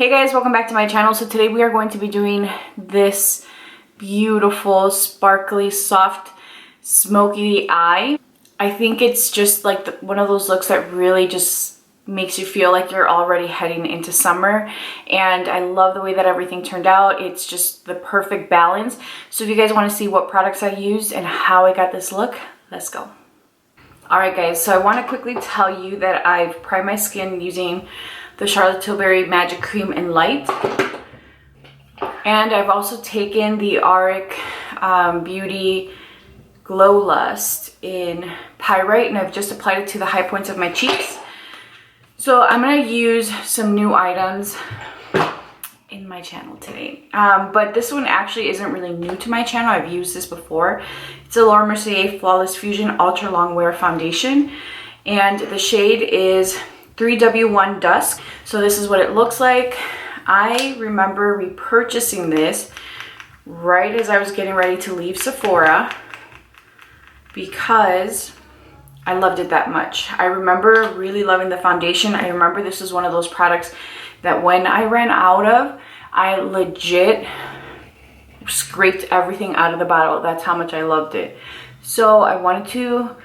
Hey guys, welcome back to my channel. So today we are going to be doing this beautiful, sparkly, soft, smoky eye. I think it's just like one of those looks that really just makes you feel like you're already heading into summer. And I love the way that everything turned out. It's just the perfect balance. So if you guys want to see what products I used and how I got this look, let's go. Alright guys, so I want to quickly tell you that I've primed my skin using the Charlotte Tilbury Magic Cream in Light. And I've also taken the Auric Beauty Glow Lust in Pyrite, and I've just applied it to the high points of my cheeks. So I'm going to use some new items in my channel today. But this one actually isn't really new to my channel. I've used this before. It's a Laura Mercier Flawless Fusion Ultra Longwear Foundation. And the shade is 3W1 Dusk. So this is what it looks like. I remember repurchasing this right as I was getting ready to leave Sephora because I loved it that much. I remember really loving the foundation. I remember this is one of those products that when I ran out of, I legit scraped everything out of the bottle. That's how much I loved it. So I wanted to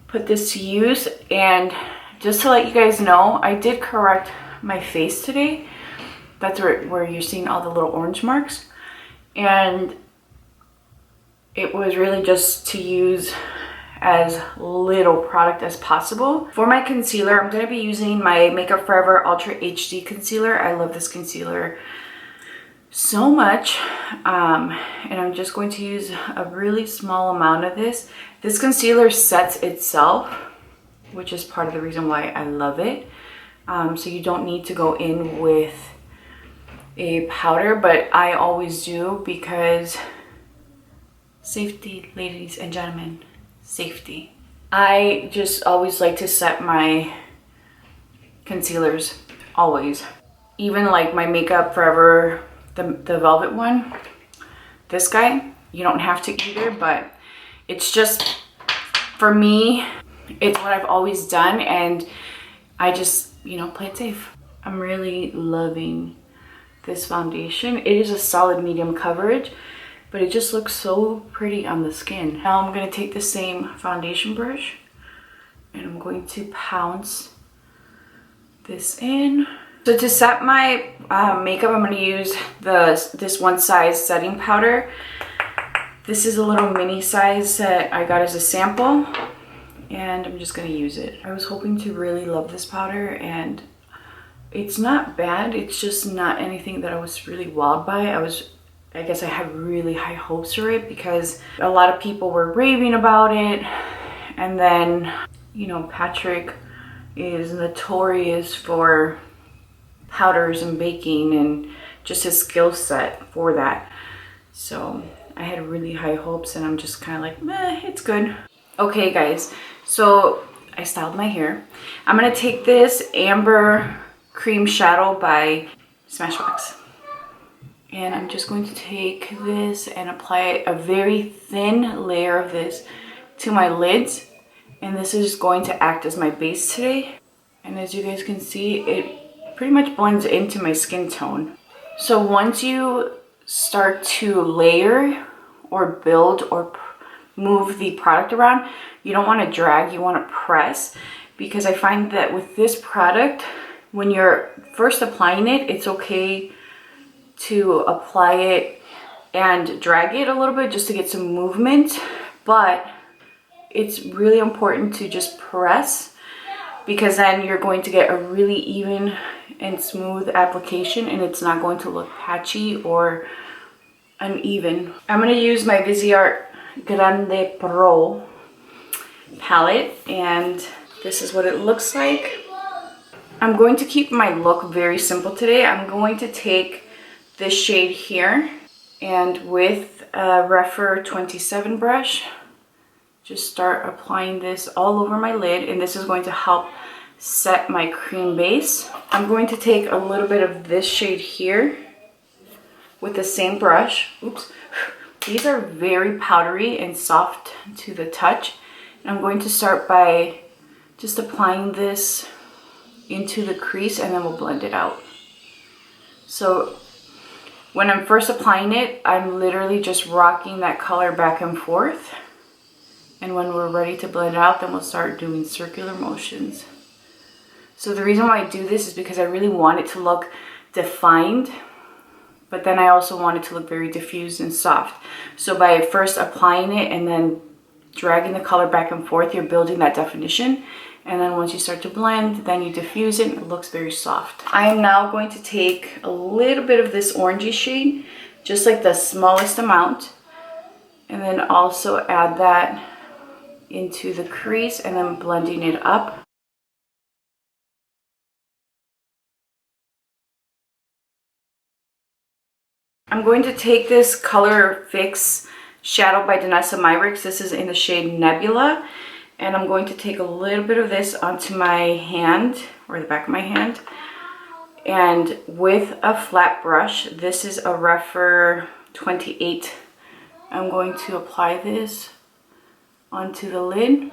put this to use, and just to let you guys know, I did correct my face today. That's where you're seeing all the little orange marks. And it was really just to use as little product as possible. For my concealer, I'm going to be using my Makeup Forever Ultra HD Concealer. I love this concealer so much. And I'm just going to use a really small amount of this. This concealer sets itself, which is part of the reason why I love it. So you don't need to go in with a powder, but I always do because safety, ladies and gentlemen, safety. I just always like to set my concealers, always. Even like my Makeup Forever, the velvet one, this guy, you don't have to either, but it's just, for me, it's what I've always done, and I just, you know, play it safe. I'm really loving this foundation. It is a solid medium coverage, but it just looks so pretty on the skin. Now I'm going to take the same foundation brush and I'm going to pounce this in. So to set my makeup, I'm going to use this one size setting powder. This is a little mini size that I got as a sample, and I'm just going to use it. I was hoping to really love this powder, and it's not bad. It's just not anything that I was really wowed by. I guess I had really high hopes for it because a lot of people were raving about it. And then, you know, Patrick is notorious for powders and baking and just his skill set for that. So I had really high hopes, and I'm just kind of like, meh, it's good. Okay guys, so I styled my hair. I'm gonna take this Amber Cream Shadow by Smashbox. And I'm just going to take this and apply a very thin layer of this to my lids. And this is going to act as my base today. And as you guys can see, it pretty much blends into my skin tone. So once you start to layer or build or move the product around, you don't want to drag, you want to press. Because I find that with this product, when you're first applying it, it's okay to apply it and drag it a little bit just to get some movement, but it's really important to just press, because then you're going to get a really even and smooth application, and it's not going to look patchy or uneven. I'm going to use my Viseart Grande Pro palette, and this is what it looks like. I'm going to keep my look very simple today. I'm going to take this shade here, and with a Refer 27 brush, just start applying this all over my lid, and this is going to help set my cream base. I'm going to take a little bit of this shade here with the same brush. Oops. These are very powdery and soft to the touch. And I'm going to start by just applying this into the crease, and then we'll blend it out. So when I'm first applying it, I'm literally just rocking that color back and forth. And when we're ready to blend it out, then we'll start doing circular motions. So the reason why I do this is because I really want it to look defined, but then I also want it to look very diffused and soft. So by first applying it and then dragging the color back and forth, you're building that definition. And then once you start to blend, then you diffuse it and it looks very soft. I am now going to take a little bit of this orangey shade, just like the smallest amount, and then also add that into the crease and then blending it up. I'm going to take this Color Fix Shadow by Danessa Myricks. This is in the shade Nebula. And I'm going to take a little bit of this onto my hand, or the back of my hand. And with a flat brush, this is a Rephr 28. I'm going to apply this onto the lid.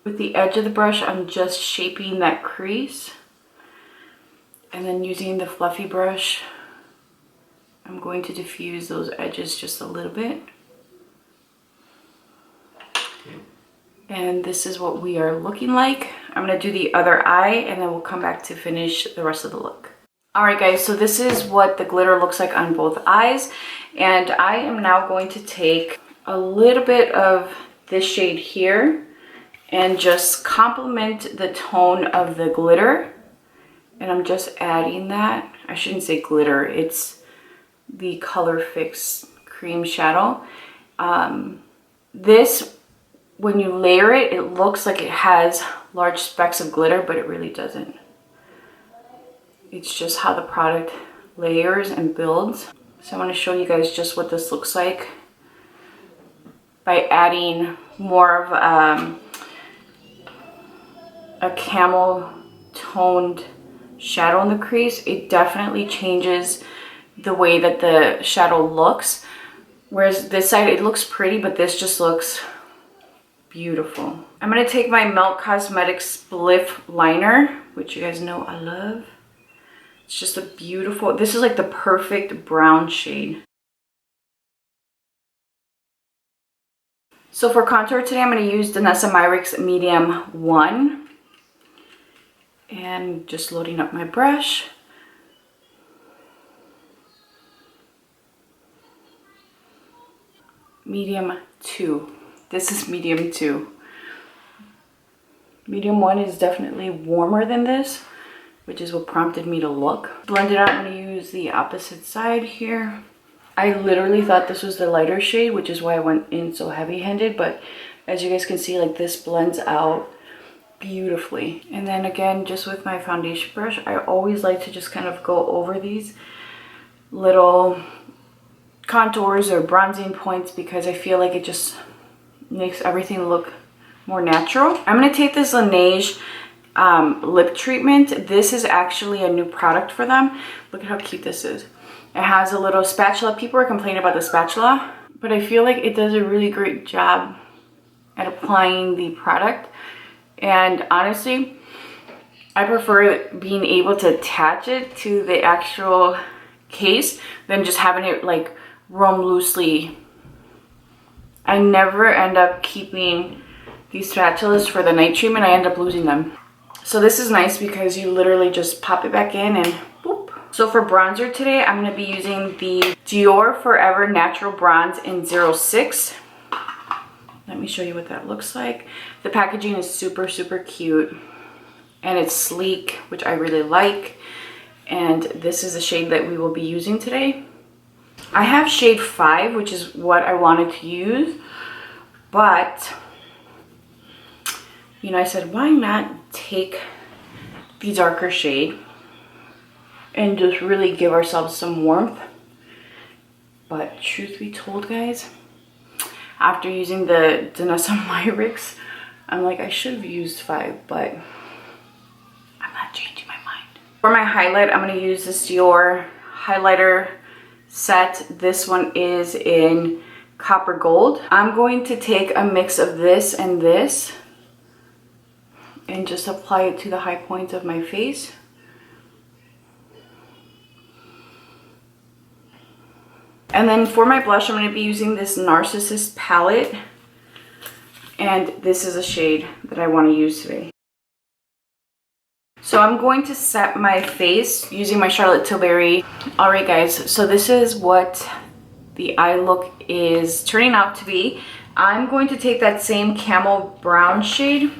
With the edge of the brush, I'm just shaping that crease. And then using the fluffy brush, I'm going to diffuse those edges just a little bit. And this is what we are looking like. I'm gonna do the other eye and then we'll come back to finish the rest of the look. All right guys, so this is what the glitter looks like on both eyes. And I am now going to take a little bit of this shade here and just complement the tone of the glitter. And I'm just adding that. I shouldn't say glitter, it's the Color Fix Cream Shadow. This, when you layer it, it looks like it has large specks of glitter, but it really doesn't. It's just how the product layers and builds. So I want to show you guys just what this looks like by adding more of a camel toned shadow in the crease. It definitely changes the way that the shadow looks. Whereas this side, it looks pretty, but this just looks beautiful. I'm going to take my Melt Cosmetics Spliff Liner, which you guys know I love. It's just a beautiful, this is like the perfect brown shade. So for contour today, I'm going to use Danessa Myricks Medium 1. And just loading up my brush. Medium 2. This is medium 2. Medium 1 is definitely warmer than this, which is what prompted me to look. Blend it out. I'm going to use the opposite side here. I literally thought this was the lighter shade, which is why I went in so heavy-handed, but as you guys can see, like this blends out beautifully. And then again, just with my foundation brush, I always like to just kind of go over these little contours or bronzing points because I feel like it just makes everything look more natural. I'm going to take this Laneige lip treatment. This is actually a new product for them. Look at how cute this is. It has a little spatula. People are complaining about the spatula, but I feel like it does a really great job at applying the product. And honestly, I prefer being able to attach it to the actual case than just having it like roam loosely. I never end up keeping these spatulas for the night treatment. I end up losing them. So this is nice because you literally just pop it back in and boop. So for bronzer today, I'm going to be using the Dior Forever Natural Bronze in 06. Let me show you what that looks like. The packaging is super, super cute. And it's sleek, which I really like. And this is the shade that we will be using today. I have shade 5, which is what I wanted to use. But, you know, I said, why not take the darker shade and just really give ourselves some warmth. But truth be told, guys, after using the Danessa Myricks, I'm like, I should have used 5, but I'm not changing my mind. For my highlight, I'm going to use this Dior highlighter set. This one is in Copper Gold. I'm going to take a mix of this and this and just apply it to the high points of my face. And then for my blush, I'm going to be using this Narcissus palette. And this is a shade that I want to use today. So I'm going to set my face using my Charlotte Tilbury. Alright guys, so this is what the eye look is turning out to be. I'm going to take that same camel brown shade,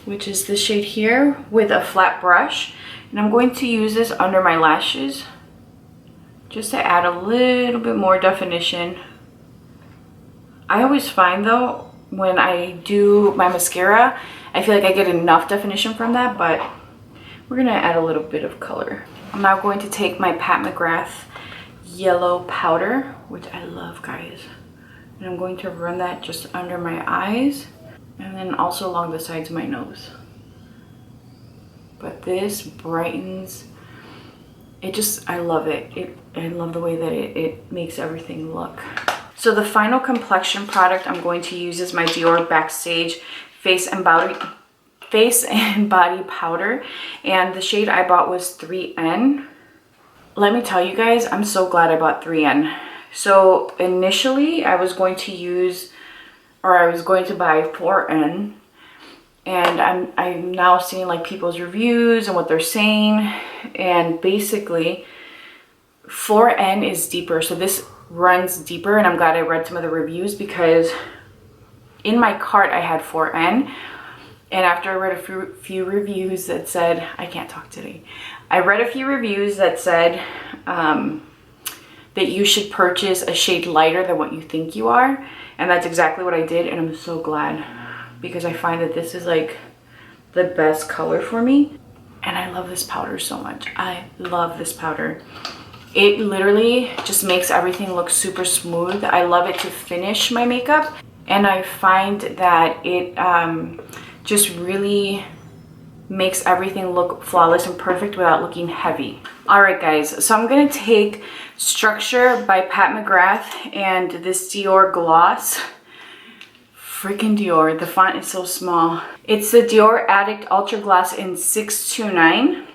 which is this shade here, with a flat brush. And I'm going to use this under my lashes just to add a little bit more definition. I always find though, when I do my mascara, I feel like I get enough definition from that, but we're gonna add a little bit of color. I'm now going to take my Pat McGrath yellow powder, which I love, guys. And I'm going to run that just under my eyes and then also along the sides of my nose. But this brightens, it just, I love it. I love the way that it makes everything look. So the final complexion product I'm going to use is my Dior Backstage Face and Body Powder. And the shade I bought was 3N. Let me tell you guys, I'm so glad I bought 3N. So initially I was going to use, or I was going to buy 4N. And I'm now seeing like people's reviews and what they're saying. And basically 4N is deeper. So this runs deeper, and I'm glad I read some of the reviews, because in my cart I had 4N, and after I read a few reviews that said, I can't talk today. I read a few reviews that said that you should purchase a shade lighter than what you think you are, and that's exactly what I did, and I'm so glad, because I find that this is like the best color for me, and I love this powder so much. I love this powder. It literally just makes everything look super smooth. I love it to finish my makeup, and I find that it just really makes everything look flawless and perfect without looking heavy. Alright guys, so I'm going to take Structure by Pat McGrath and this Dior gloss. Freaking Dior, the font is so small. It's the Dior Addict Ultra Gloss in 629.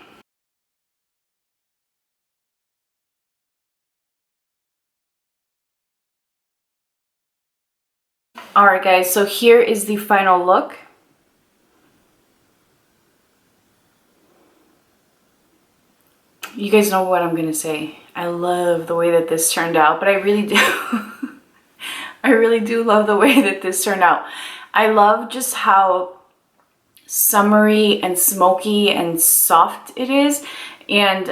Alright guys, so here is the final look. You guys know what I'm going to say. I love the way that this turned out, but I really do. I really do love the way that this turned out. I love just how summery and smoky and soft it is. And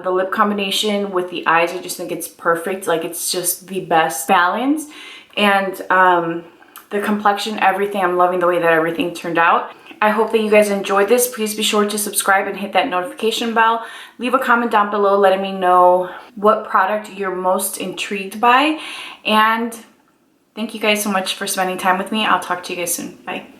the lip combination with the eyes, I just think it's perfect. Like, it's just the best balance. And the complexion, everything, I'm loving the way that everything turned out. I hope that you guys enjoyed this. Please be sure to subscribe and hit that notification bell. Leave a comment down below letting me know what product you're most intrigued by. And thank you guys so much for spending time with me. I'll talk to you guys soon. Bye.